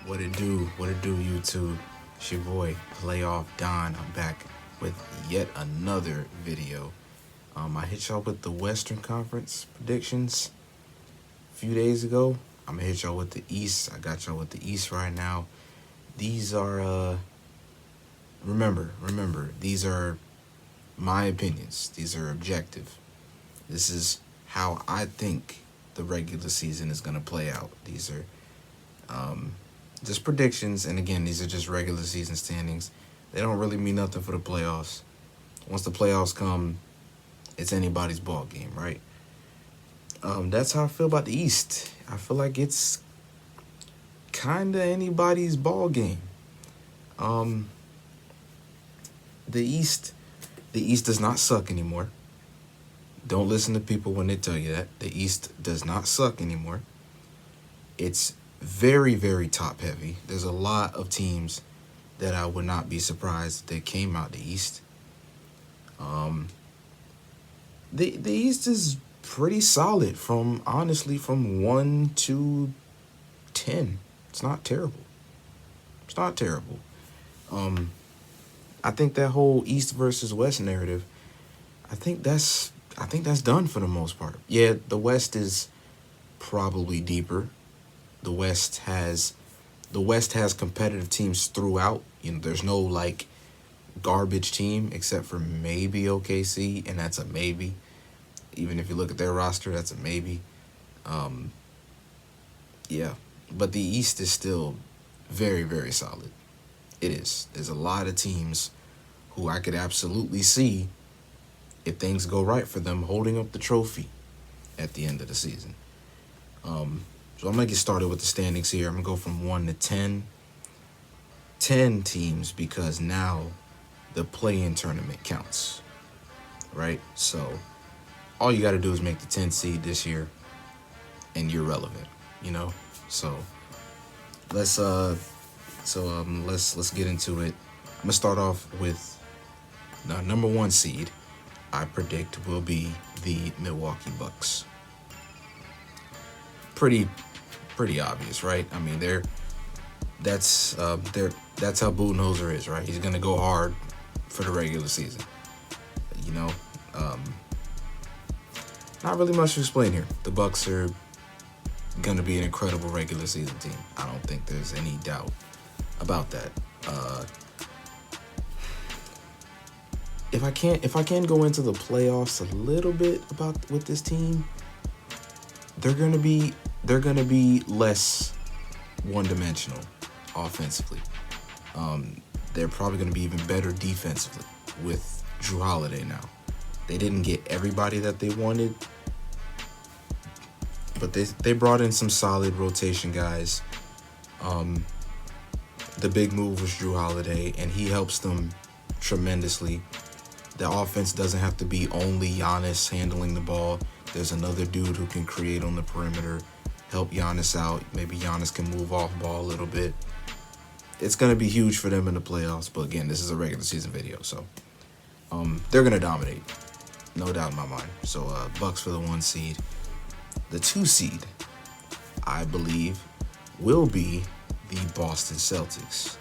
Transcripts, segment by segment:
What it do? What it do, YouTube? It's your boy, Playoff Don. I'm back with yet another video. I hit y'all with the Western Conference predictions a few days ago. I'm gonna hit y'all with the East. I got y'all with the East right now. These are, remember, these are my opinions. These are objective. This is how I think the regular season is gonna play out. These are, just predictions, and again, these are just regular season standings. They don't really mean nothing for the playoffs. Once the playoffs come, it's anybody's ball game, right? That's how I feel about the East. I feel like it's kind of anybody's ball game. The East does not suck anymore. Don't listen to people when they tell you that. The East does not suck anymore. It's very, very top heavy. There's a lot of teams that I would not be surprised if they came out the East. The East is pretty solid from 1 to 10. It's not terrible. It's not terrible. I think that whole East versus West narrative, I think that's done for the most part. Yeah, the West is probably deeper. The West has competitive teams throughout. You know, there's no like garbage team except for maybe OKC, and that's a maybe. Even if you look at their roster, that's a maybe. Yeah, but the East is still very, very solid. It is. There's a lot of teams who I could absolutely see, if things go right for them, holding up the trophy at the end of the season. So I'm going to get started with the standings here. I'm going to go from 1 to 10. 10 teams, because now the play-in tournament counts, right? So all you got to do is make the 10th seed this year, and you're relevant, you know? So let's get into it. I'm going to start off with the number 1 seed. I predict will be the Milwaukee Bucks. Pretty obvious, right? I mean, that's how Budenholzer is, right? He's gonna go hard for the regular season. You know, not really much to explain here. The Bucks are gonna be an incredible regular season team. I don't think there's any doubt about that. If I can go into the playoffs a little bit with this team, they're gonna be less one-dimensional offensively. They're probably gonna be even better defensively with Jrue Holiday now. They didn't get everybody that they wanted, but they brought in some solid rotation guys. The big move was Jrue Holiday, and he helps them tremendously. The offense doesn't have to be only Giannis handling the ball. There's another dude who can create on the perimeter, help Giannis out. Maybe Giannis can move off ball a little bit. It's going to be huge for them in the playoffs. But again, this is a regular season video, so they're going to dominate. No doubt in my mind. So Bucks for the 1 seed. The 2 seed, I believe, will be the Boston Celtics.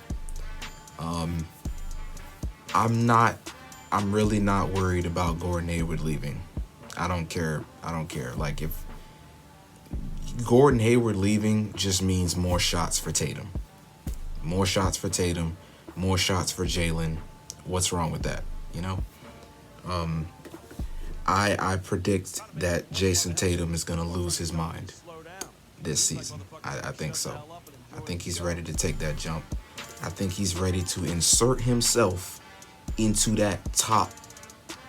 I'm really not worried about Gordon Hayward leaving. I don't care. Like, if Gordon Hayward leaving just means more shots for Tatum. More shots for Tatum, more shots for Jalen. What's wrong with that, you know? I predict that Jason Tatum is going to lose his mind this season. I think so. I think he's ready to take that jump. I think he's ready to insert himself into that top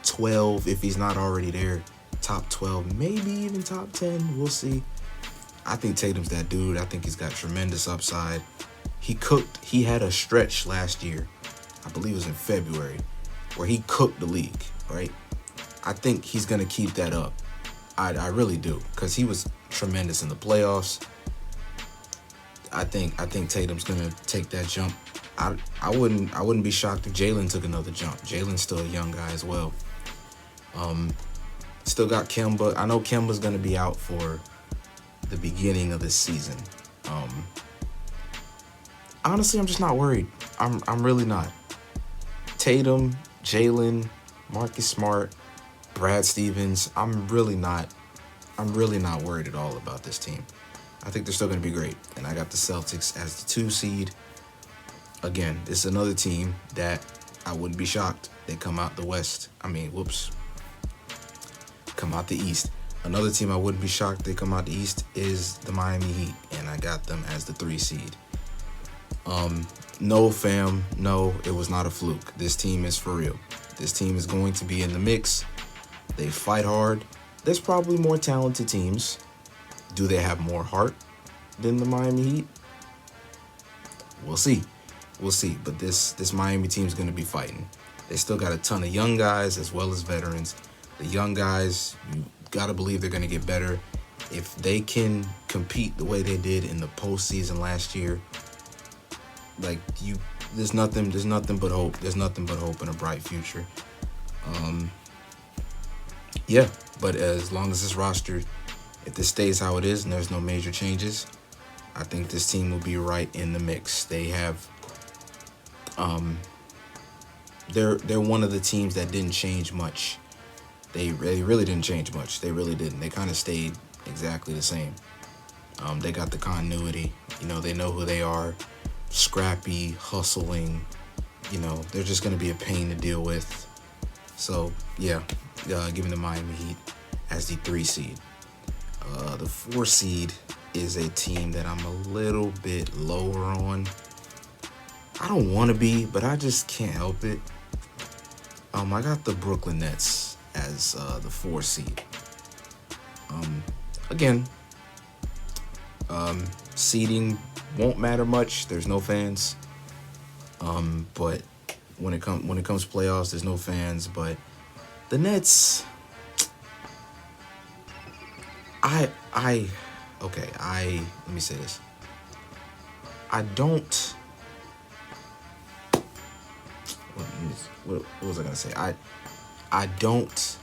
12, if he's not already there. Top 12, maybe even top 10. We'll see. I think Tatum's that dude. I think he's got tremendous upside. He had a stretch last year, I believe it was in February, where he cooked the league, right? I think he's going to keep that up. I really do, because he was tremendous in the playoffs. I think Tatum's going to take that jump. I wouldn't be shocked if Jalen took another jump. Jalen's still a young guy as well. Still got Kemba. I know Kemba's going to be out for the beginning of the season. honestly, I'm just not worried. I'm really not. Tatum, Jalen, Marcus Smart, Brad Stevens. I'm really not worried at all about this team. I think they're still going to be great. And I got the Celtics as the 2 seed. Again, it's another team that I wouldn't be shocked they come out the West. Come out the East. Another team I wouldn't be shocked they come out the East is the Miami Heat, and I got them as the 3 seed. No, fam, no, it was not a fluke. This team is for real. This team is going to be in the mix. They fight hard. There's probably more talented teams. Do they have more heart than the Miami Heat? We'll see. We'll see. But this Miami team is going to be fighting. They still got a ton of young guys as well as veterans. The young guys, you got to believe they're going to get better. If they can compete the way they did in the postseason last year, there's nothing but hope. There's nothing but hope and a bright future. Yeah, but as long as this roster, if this stays how it is and there's no major changes, I think this team will be right in the mix. They have, they're one of the teams that didn't change much. They really didn't change much. They really didn't. They kind of stayed exactly the same. They got the continuity. They know who they are. Scrappy, hustling. They're just going to be a pain to deal with. So, yeah, giving the Miami Heat as the 3 seed. The 4 seed is a team that I'm a little bit lower on. I don't want to be, but I just can't help it. I got the Brooklyn Nets as the 4 seed. Again, seeding won't matter much. There's no fans. But when it comes to playoffs, there's no fans. But the Nets, let me say this. What was I gonna say? I don't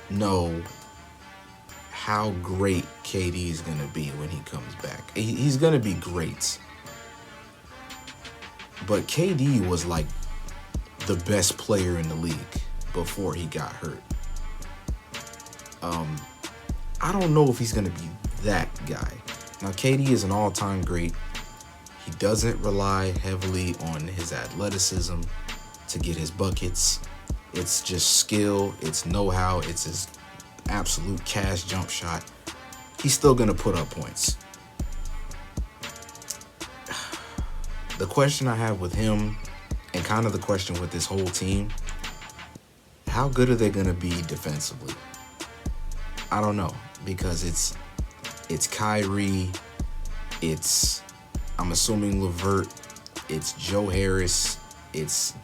know how great KD is gonna be when he comes back. He's gonna be great. But KD was like the best player in the league before he got hurt. I don't know if he's going to be that guy. Now, KD is an all-time great. He doesn't rely heavily on his athleticism to get his buckets. It's just skill. It's know-how. It's his absolute cash jump shot. He's still going to put up points. The question I have with him, and kind of the question with this whole team, how good are they going to be defensively? I don't know, because it's Kyrie, I'm assuming LeVert, it's Joe Harris, it's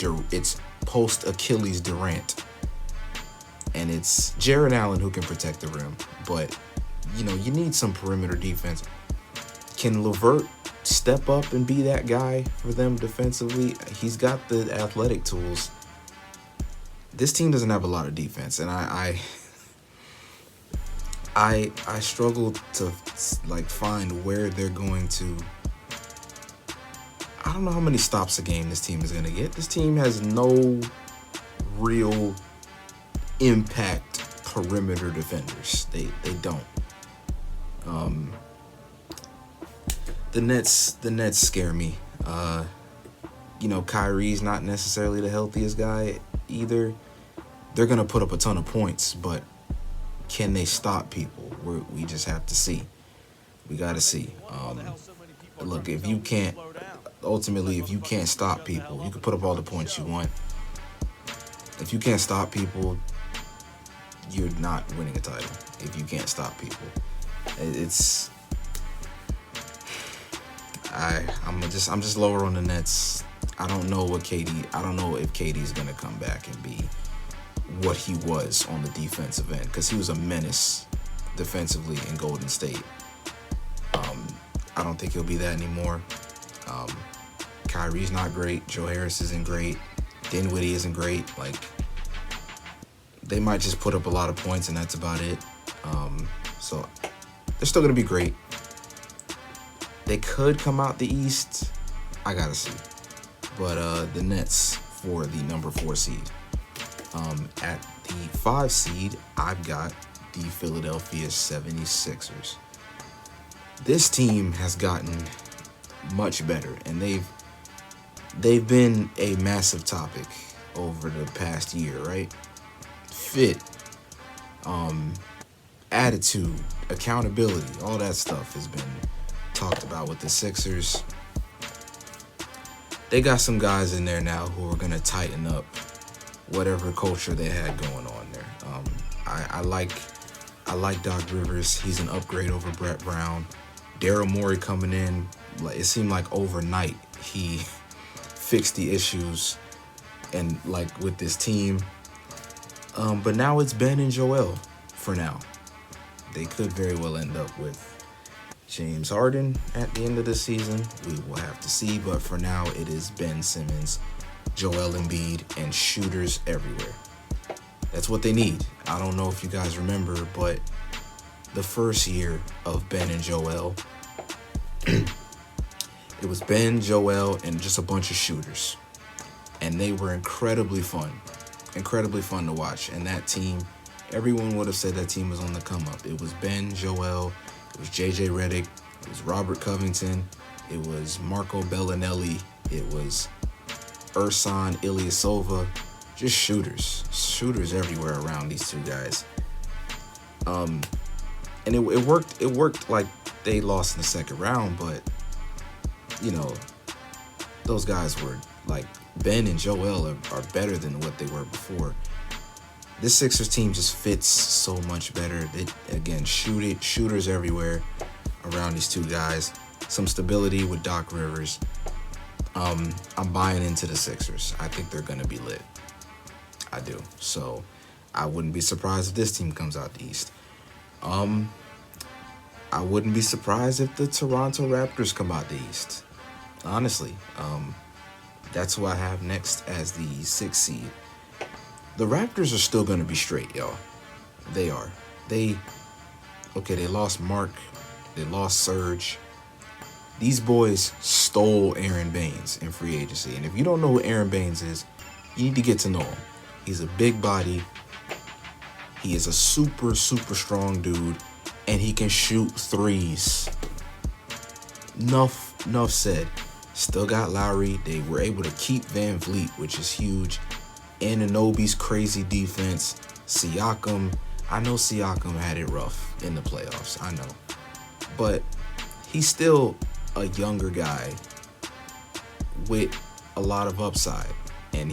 post Achilles Durant, and it's Jarrett Allen who can protect the rim. But you need some perimeter defense. Can LeVert step up and be that guy for them defensively? He's got the athletic tools. This team doesn't have a lot of defense, and I struggle to find where they're going to. I don't know how many stops a game this team is going to get. This team has no real impact perimeter defenders. They don't. The Nets scare me. Kyrie's not necessarily the healthiest guy either. They're going to put up a ton of points, but can they stop people? We just have to see. We got to see. Look, if you can't stop people, you can put up all the points you want. If you can't stop people, you're not winning a title. If you can't stop people, I'm just lower on the Nets. I don't know if KD's gonna come back and be what he was on the defensive end, because he was a menace defensively in Golden State. I don't think he'll be that anymore. Kyrie's not great. Joe Harris isn't great. Dinwiddie isn't great. They might just put up a lot of points and that's about it. So they're still gonna be great. They could come out the East. I gotta see. But the Nets for the number 4 seed. At the 5 seed, I've got the Philadelphia 76ers. This team has gotten much better, and they've been a massive topic over the past year, right? Fit, attitude, accountability, all that stuff has been talked about with the Sixers. They got some guys in there now who are going to tighten up whatever culture they had going on there. I like Doc Rivers. He's an upgrade over Brett Brown. Daryl Morey coming in, it seemed like overnight he fixed the issues and like with this team. But now it's Ben and Joel for now. They could very well end up with James Harden at the end of the season. We will have to see, but for now it is Ben Simmons, Joel Embiid, and shooters everywhere. That's what they need. I don't know if you guys remember, but the first year of Ben and Joel, it was Ben, Joel, and just a bunch of shooters. And they were incredibly fun to watch. And that team, everyone would have said that team was on the come up. It was Ben, Joel, it was JJ Redick, it was Robert Covington, it was Marco Bellinelli, it was Ersan Ilyasova, just shooters everywhere around these two guys. And it worked like they lost in the second round, but you know, those guys were like Ben and Joel are better than what they were before. This Sixers team just fits so much better. Again, shooters everywhere around these two guys. Some stability with Doc Rivers. I'm buying into the Sixers. I think they're going to be lit. I do. So I wouldn't be surprised if this team comes out the East. I wouldn't be surprised if the Toronto Raptors come out the East. Honestly. That's who I have next as the 6th seed. The Raptors are still going to be straight, y'all. They are. They lost Mark. They lost Serge. These boys stole Aaron Baines in free agency. And if you don't know who Aaron Baines is, you need to get to know him. He's a big body. He is a super, super strong dude. And he can shoot threes. Enough said. Still got Lowry. They were able to keep Van Vliet, which is huge. Anunoby's crazy defense. Siakam. I know Siakam had it rough in the playoffs. I know. But he's still a younger guy with a lot of upside. And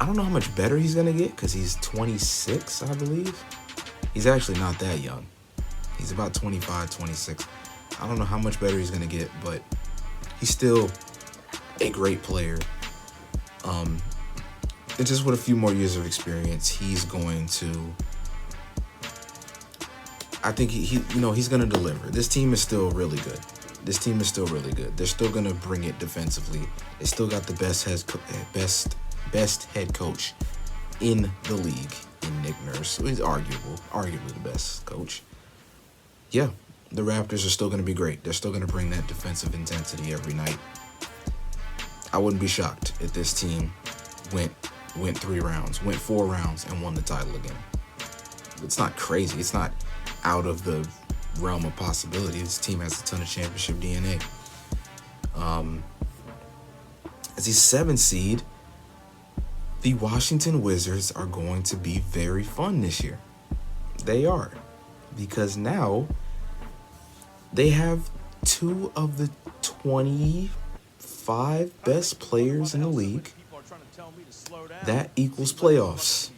I don't know how much better he's going to get because he's 26, I believe. He's actually not that young. He's about 25, 26. I don't know how much better he's going to get, but he's still a great player. And just with a few more years of experience, he's going to, I think he's going to deliver. This team is still really good. They're still going to bring it defensively. They still got the best head coach in the league in Nick Nurse. So he's arguably the best coach. Yeah, the Raptors are still going to be great. They're still going to bring that defensive intensity every night. I wouldn't be shocked if this team went 3 rounds, went 4 rounds, and won the title again. It's not crazy. It's not out of the realm of possibility. This team has a ton of championship DNA. As a 7th seed, the Washington Wizards are going to be very fun this year. They are. Because now they have 2 of the 25 best players in the league. That equals playoffs,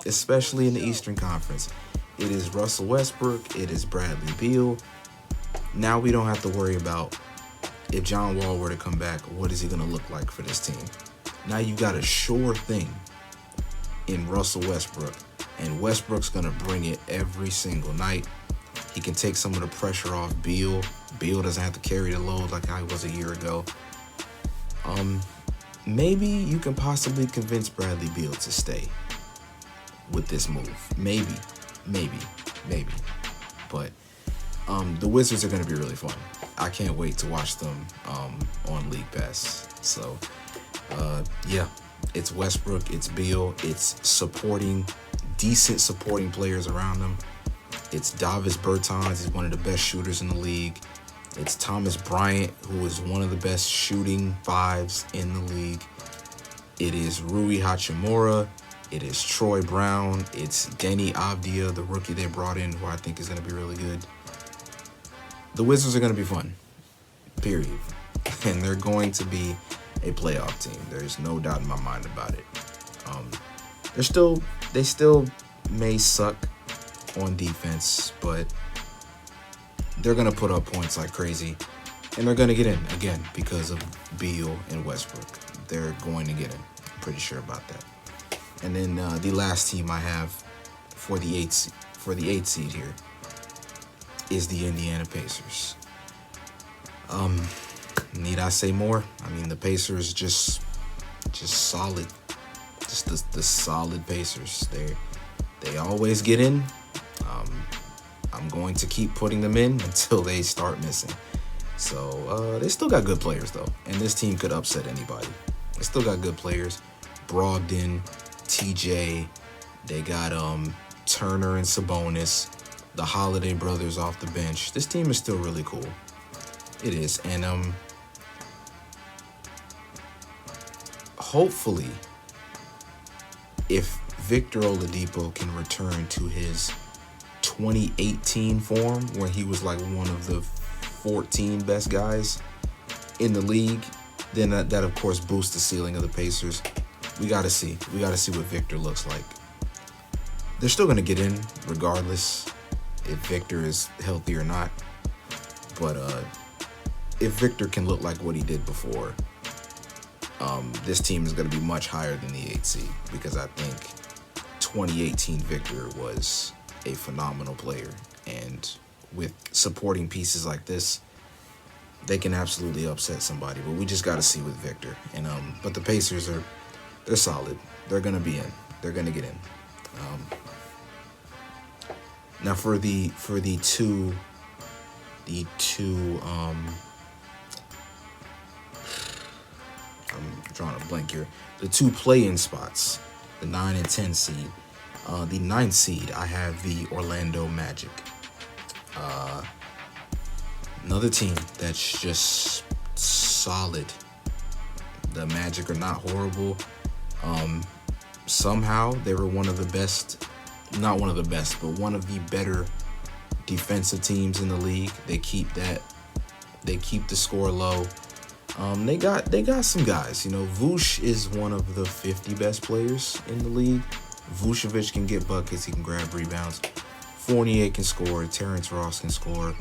especially in the Eastern Conference. It is Russell Westbrook. It is Bradley Beal. Now we don't have to worry about if John Wall were to come back, what is he going to look like for this team? Now you got a sure thing in Russell Westbrook, and Westbrook's going to bring it every single night. He can take some of the pressure off Beal. Beal doesn't have to carry the load like I was a year ago. Maybe you can possibly convince Bradley Beal to stay with this move. Maybe. But The Wizards are going to be really fun. I can't wait to watch them on League Pass. So, yeah, it's Westbrook, it's Beal, it's decent supporting players around them. It's Davis Bertans, he's one of the best shooters in the league. It's Thomas Bryant, who is one of the best shooting fives in the league. It is Rui Hachimura. It is Troy Brown. It's Deni Avdija, the rookie they brought in, who I think is going to be really good. The Wizards are going to be fun, period. And they're going to be a playoff team. There's no doubt in my mind about it. They still may suck on defense, but they're going to put up points like crazy. And they're going to get in, again, because of Beal and Westbrook. They're going to get in. I'm pretty sure about that. And then the last team I have for the eighth seed here is the Indiana Pacers. Need I say more? I mean, the Pacers just solid. Just the solid Pacers. They always get in. I'm going to keep putting them in until they start missing. So they still got good players though, and this team could upset anybody. They still got good players. Brogdon, TJ. They got Turner and Sabonis. The Holiday brothers off the bench. This team is still really cool. It is, and hopefully, if Victor Oladipo can return to his 2018 form, where he was like one of the 14 best guys in the league, then that of course boosts the ceiling of the Pacers. We gotta see what Victor looks like. They're still gonna get in regardless if Victor is healthy or not. But if Victor can look like what he did before, this team is gonna be much higher than the 8th seed, because I think 2018 Victor was a phenomenal player, and with supporting pieces like this, they can absolutely upset somebody. But we just got to see with Victor. And but the Pacers they're solid. They're gonna be in. They're gonna get in. Now for the two I'm drawing a blank here. The two play-in spots, the 9 and 10 seed. The 9th seed, I have the Orlando Magic. Another team that's just solid. The Magic are not horrible. Somehow they were one of the best, not one of the best, but one of the better defensive teams in the league. They keep the score low. They got some guys. You know, Vooch is one of the 50 best players in the league. Vucevic can get buckets. He can grab rebounds. Fournier can score. Terrence Ross can score.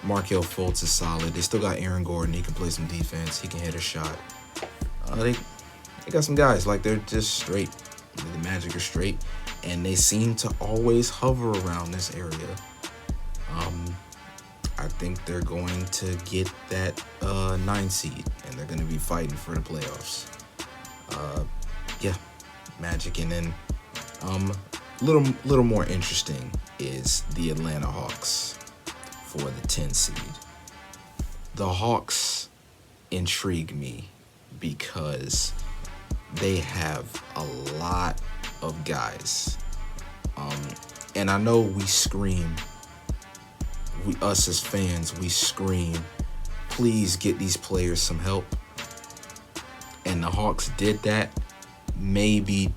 Markelle Fultz is solid. They still got Aaron Gordon. He can play some defense. He can hit a shot. They got some guys. Like, they're just straight. The Magic are straight. And they seem to always hover around this area. I think they're going to get that 9 seed. And they're going to be fighting for the playoffs. Yeah. Magic. And then little more interesting is the Atlanta Hawks for the 10 seed. The Hawks intrigue me because they have a lot of guys. And I know we scream, us as fans, we scream, please get these players some help. And the Hawks did that. Maybe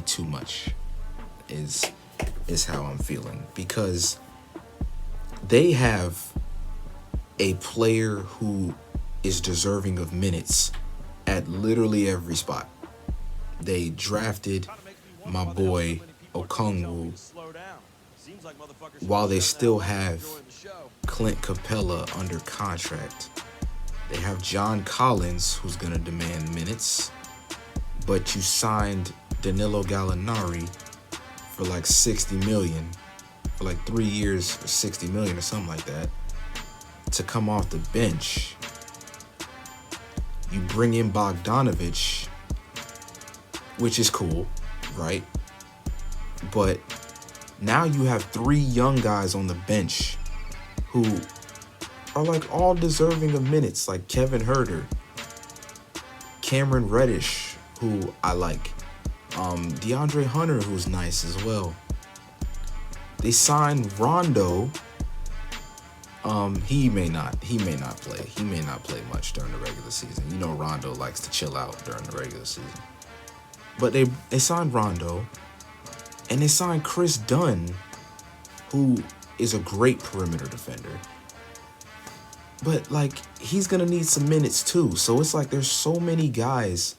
too much is how I'm feeling, because they have a player who is deserving of minutes at literally every spot. They drafted my boy Okongwu while they still have Clint Capella under contract. They have John Collins, who's going to demand minutes, but you signed Danilo Gallinari for like $60 million, for like 3 years, or $60 million or something like that, to come off the bench. You bring in Bogdanovic, which is cool, right? But Now you have 3 young guys on the bench who are like all deserving of minutes, like Kevin Herter, Cameron Reddish, who I like, DeAndre Hunter, who's nice as well. They signed Rondo. He may not play. He may not play much during the regular season. You know, Rondo likes to chill out during the regular season. But they signed Rondo, and they signed Chris Dunn, who is a great perimeter defender. But like, he's gonna need some minutes too. So it's like there's so many guys.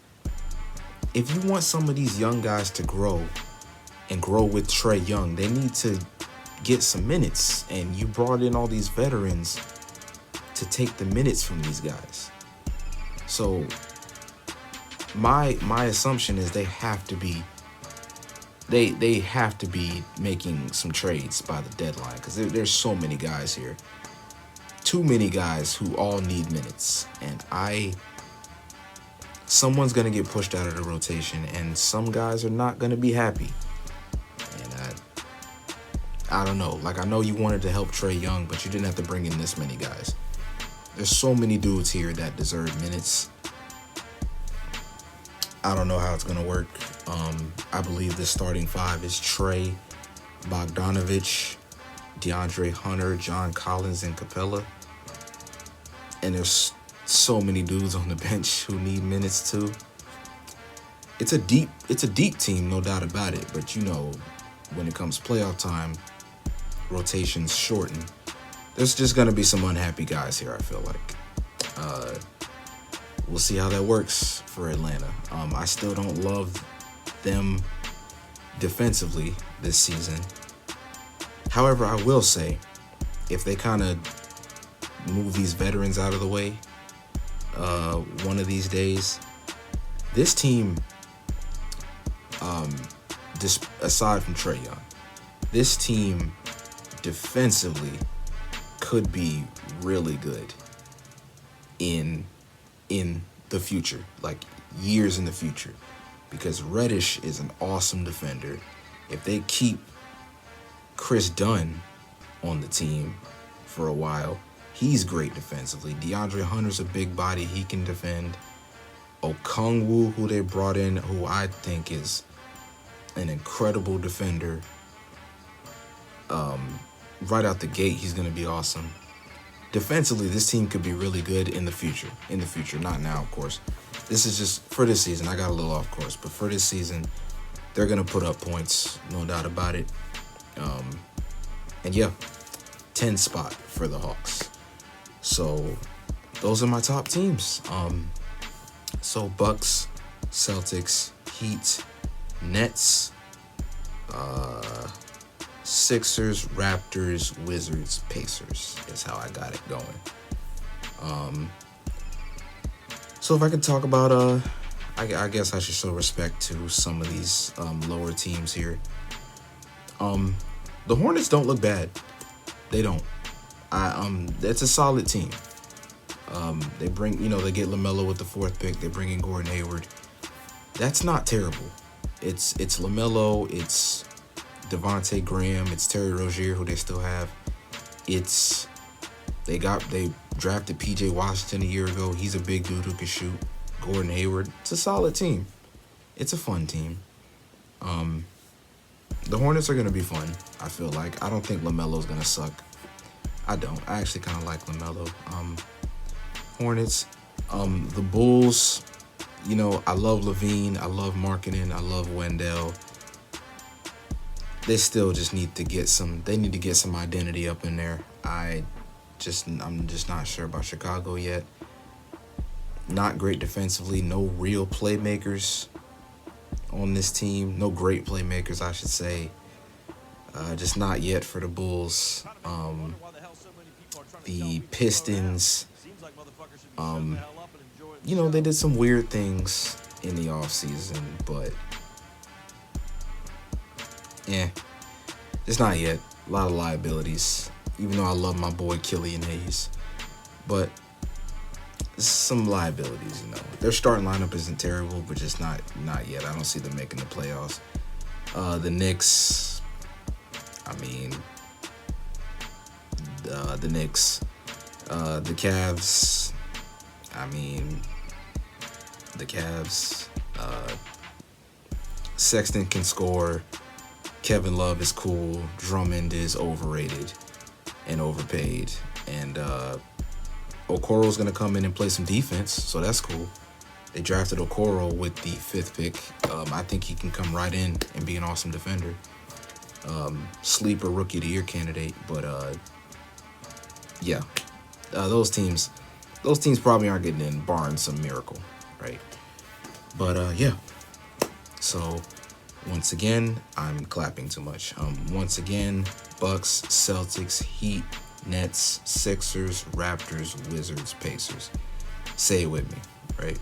If you want some of these young guys to grow and grow with Trae Young, they need to get some minutes. And you brought in all these veterans to take the minutes from these guys. So my assumption is they have to be making some trades by the deadline, because there's so many guys here. Too many guys who all need minutes. And someone's going to get pushed out of the rotation, and some guys are not going to be happy. And I don't know. Like, I know you wanted to help Trae Young, but you didn't have to bring in this many guys. There's so many dudes here that deserve minutes. I don't know how it's going to work. I believe the starting 5 is Trae, Bogdanovich, DeAndre Hunter, John Collins, and Capella. And there's so many dudes on the bench who need minutes too. It's a deep team, no doubt about it. But you know, when it comes playoff time, rotations shorten. There's just gonna be some unhappy guys here, I feel like. We'll see how that works for Atlanta. I still don't love them defensively this season. However, I will say, if they kind of move these veterans out of the way one of these days, this team, aside from Trae Young, this team defensively could be really good in the future, like years in the future, because Reddish is an awesome defender. If they keep Chris Dunn on the team for a while, he's great defensively. DeAndre Hunter's a big body. He can defend. Okongwu, who they brought in, who I think is an incredible defender. Right out the gate, he's going to be awesome. Defensively, this team could be really good in the future. Not now, of course. This is just for this season. I got a little off course, but for this season, they're going to put up points, no doubt about it. And yeah, 10 spot for the Hawks. So those are my top teams. So Bucks, Celtics, Heat, Nets, Sixers, Raptors, Wizards, Pacers is how I got it going. So if I could talk about, I guess I should show respect to some of these lower teams here. The Hornets don't look bad. They don't. It's a solid team. They bring, they get LaMelo with the 4th pick. They bring in Gordon Hayward. That's not terrible. It's LaMelo. It's Devontae Graham. It's Terry Rozier, who they still have. They drafted PJ Washington a year ago. He's a big dude who can shoot. Gordon Hayward. It's a solid team. It's a fun team. The Hornets are going to be fun, I feel like. I don't think LaMelo's going to suck. I don't. I actually kind of like LaMelo. Hornets. The Bulls, I love Levine. I love Markkanen. I love Wendell. They still just need to get some identity up in there. I'm just not sure about Chicago yet. Not great defensively. No real playmakers on this team. No great playmakers, I should say. Just not yet for the Bulls. The Pistons, they did some weird things in the offseason, but it's not yet. A lot of liabilities, even though I love my boy Killian Hayes. But some liabilities, Their starting lineup isn't terrible, but just not yet. I don't see them making the playoffs. The Knicks, I mean, the Knicks, the Cavs. I mean, the Cavs. Sexton can score. Kevin Love is cool. Drummond is overrated and overpaid. And Okoro's going to come in and play some defense, so that's cool. They drafted Okoro with the 5th pick. I think he can come right in and be an awesome defender. Sleeper rookie of the year candidate. But yeah, those teams probably aren't getting in, barring some miracle, right? But yeah. So once again, I'm clapping too much. Once again, Bucks, Celtics, Heat, Nets, Sixers, Raptors, Wizards, Pacers. Say it with me, right?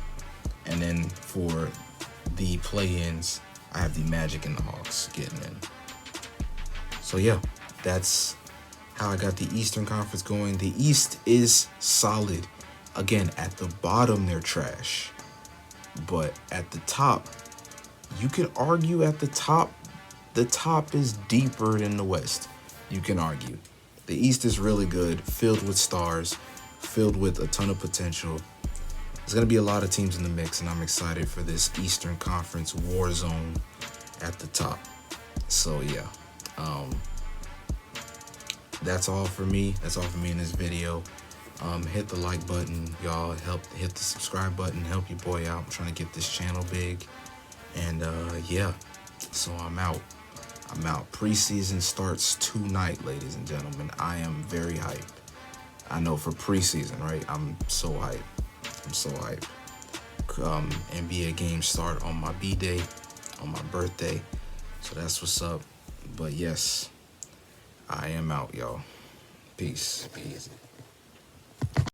And then for the play-ins, I have the Magic and the Hawks getting in. So yeah, that's how I got the Eastern Conference going. The East is solid. Again, at the bottom, they're trash. But at the top, you can argue at the top is deeper than the West. You can argue. The East is really good, filled with stars, filled with a ton of potential. There's going to be a lot of teams in the mix, and I'm excited for this Eastern Conference war zone at the top. So, yeah. That's all for me. That's all for me in this video. Hit the like button. Y'all help hit the subscribe button. Help your boy out. I'm trying to get this channel big. And, yeah. So, I'm out. Preseason starts tonight, ladies and gentlemen. I am very hyped. I know for preseason, right? I'm so hyped. NBA games start on my B-Day, on my birthday. So that's what's up. But yes, I am out, y'all. Peace.